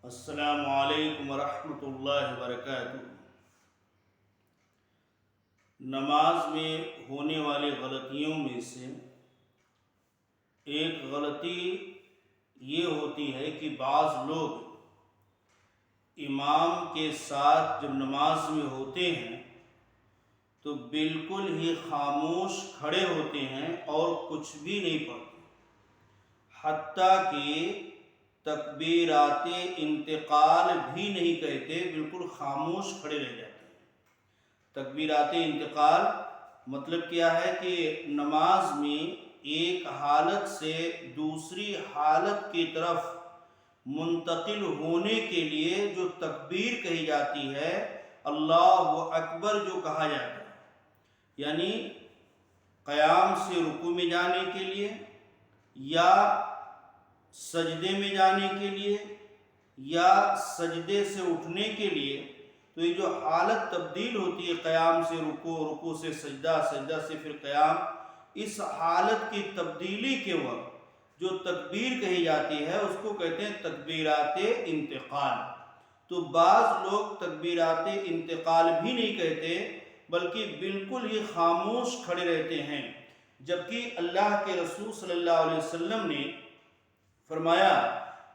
السلام علیکم ورحمۃ اللہ وبرکاتہ۔ نماز میں ہونے والی غلطیوں میں سے ایک غلطی یہ ہوتی ہے کہ بعض لوگ امام کے ساتھ جب نماز میں ہوتے ہیں تو بالکل ہی خاموش کھڑے ہوتے ہیں اور کچھ بھی نہیں پڑھتے، حتیٰ کہ تکبیرات انتقال بھی نہیں کہتے، بالکل خاموش کھڑے رہ جاتے ہیں۔ تکبیرات انتقال مطلب کیا ہے کہ نماز میں ایک حالت سے دوسری حالت کی طرف منتقل ہونے کے لیے جو تکبیر کہی جاتی ہے، اللہ اکبر جو کہا جاتا ہے، یعنی قیام سے رکوع میں جانے کے لیے یا سجدے میں جانے کے لیے یا سجدے سے اٹھنے کے لیے، تو یہ جو حالت تبدیل ہوتی ہے قیام سے رکوع، رکوع سے سجدہ، سجدہ سے پھر قیام، اس حالت کی تبدیلی کے وقت جو تکبیر کہی جاتی ہے اس کو کہتے ہیں تکبیرات انتقال۔ تو بعض لوگ تکبیرات انتقال بھی نہیں کہتے بلکہ بالکل ہی خاموش کھڑے رہتے ہیں، جبکہ اللہ کے رسول صلی اللہ علیہ وسلم نے فرمایا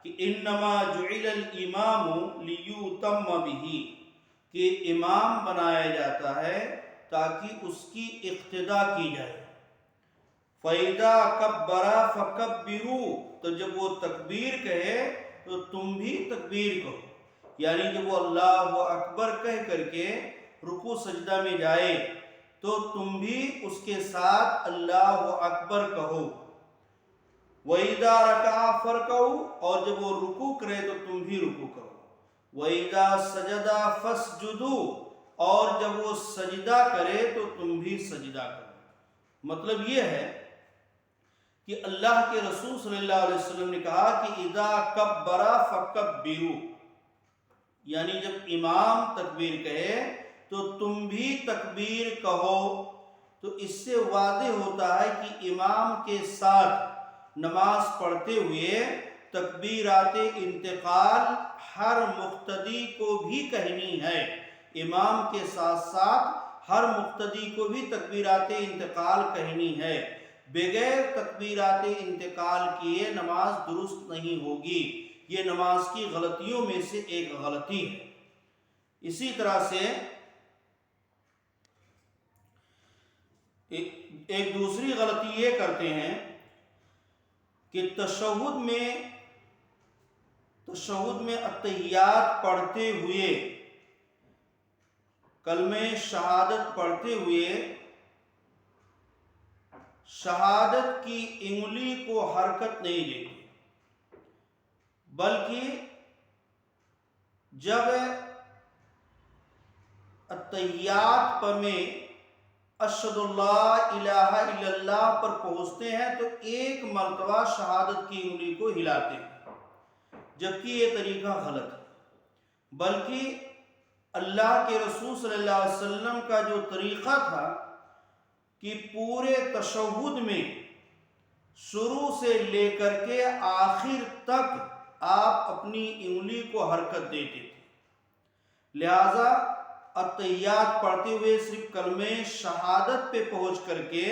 کہ انما جعل الامام لیؤتم بہ، کہ امام بنایا جاتا ہے تاکہ اس کی اقتداء کی جائے۔ فَإِذَا كَبَّرَ فَكَبِّرُوا، تو جب وہ تکبیر کہے تو تم بھی تکبیر کہو، یعنی جب وہ اللہ اکبر کہہ کر کے رکوع سجدہ میں جائے تو تم بھی اس کے ساتھ اللہ اکبر کہو۔ وَإِذَا رَكَعَ فَارْكَعُوا، اور جب وہ رکوع کرے تو تم بھی رکوع کرو۔ وَإِذَا سَجَدَ فَاسْجُدُوا، اور جب وہ سجدہ کرے تو تم بھی سجدہ کرو۔ مطلب یہ ہے کہ اللہ کے رسول صلی اللہ علیہ وسلم نے کہا کہ اذا کبر فکبروا، یعنی جب امام تکبیر کہے تو تم بھی تکبیر کہو۔ تو اس سے واضح ہوتا ہے کہ امام کے ساتھ نماز پڑھتے ہوئے تکبیرات انتقال ہر مقتدی کو بھی کہنی ہے، امام کے ساتھ ساتھ ہر مقتدی کو بھی تکبیرات انتقال کہنی ہے۔ بغیر تکبیرات انتقال کیے نماز درست نہیں ہوگی، یہ نماز کی غلطیوں میں سے ایک غلطی ہے۔ اسی طرح سے ایک دوسری غلطی یہ کرتے ہیں کہ تشہد میں اتحیات پڑھتے ہوئے، کلمہ شہادت پڑھتے ہوئے شہادت کی انگلی کو حرکت نہیں دیتے، بلکہ جب اتحیات پر میں اشہد اللہ الہ الا اللہ پر پہنچتے ہیں تو ایک مرتبہ شہادت کی انگلی کو ہلاتے ہیں، جبکہ یہ طریقہ غلط ہے۔ بلکہ اللہ کے رسول صلی اللہ علیہ وسلم کا جو طریقہ تھا کہ پورے تشہد میں شروع سے لے کر کے آخر تک آپ اپنی انگلی کو حرکت دیتے تھے، لہذا اتحیات پڑھتے ہوئے صرف کلمہ شہادت پہ پہنچ کر کے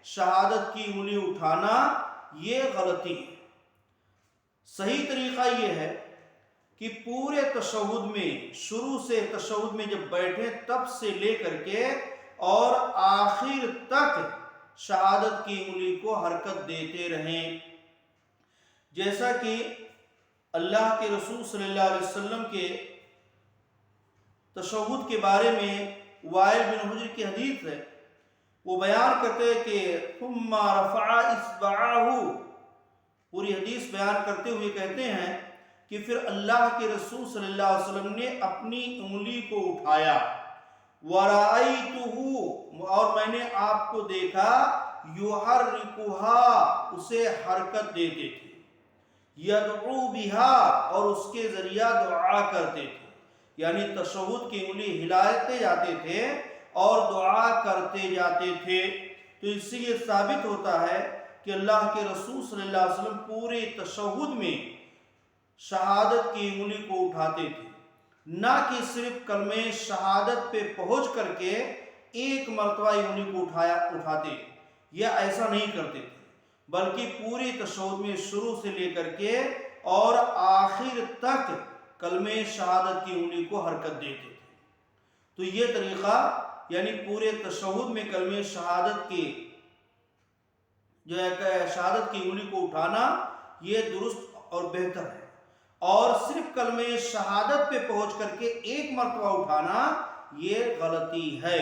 شہادت کی انگلی اٹھانا یہ غلطی ہے۔ صحیح طریقہ یہ ہے کہ پورے تشہد میں، شروع سے تشہد میں جب بیٹھے تب سے لے کر کے اور آخر تک شہادت کی انگلی کو حرکت دیتے رہیں، جیسا کہ اللہ کے رسول صلی اللہ علیہ وسلم کے تشہد کے بارے میں وائل بن حجر کی حدیث ہے، وہ بیان کرتے ہیں کہ ثم رفع اصبعہ، پوری حدیث بیان کرتے ہوئے کہتے ہیں کہ پھر اللہ کے رسول صلی اللہ علیہ وسلم نے اپنی انگلی کو اٹھایا، وَرَأَيْتُهُ، اور میں نے آپ کو دیکھا، يُحَرِّكُهَا، اسے حرکت دیتے تھے، يَدْعُو بِهَا، اور اس کے ذریعہ دعا کرتے تھے، یعنی تشہد کی انگلی ہلاتے جاتے تھے اور دعا کرتے جاتے تھے۔ تو اس سے یہ ثابت ہوتا ہے کہ اللہ کے رسول صلی اللہ علیہ وسلم پورے تشہد میں شہادت کی انگلی کو اٹھاتے تھے، نہ کہ صرف کلمہ شہادت پہ پہنچ کر کے ایک مرتبہ انگلی کو اٹھاتے، یا ایسا نہیں کرتے تھے، بلکہ پوری تشہد میں شروع سے لے کر کے اور آخر تک کلمہ شہادت کی انگلی کو حرکت دیتے تھے۔ تو یہ طریقہ یعنی پورے تشہد میں کلمہ شہادت کی شہادت کی انگلی کو اٹھانا یہ درست اور بہتر ہے، اور صرف کلمہ شہادت پہ پہنچ کر کے ایک مرتبہ اٹھانا یہ غلطی ہے۔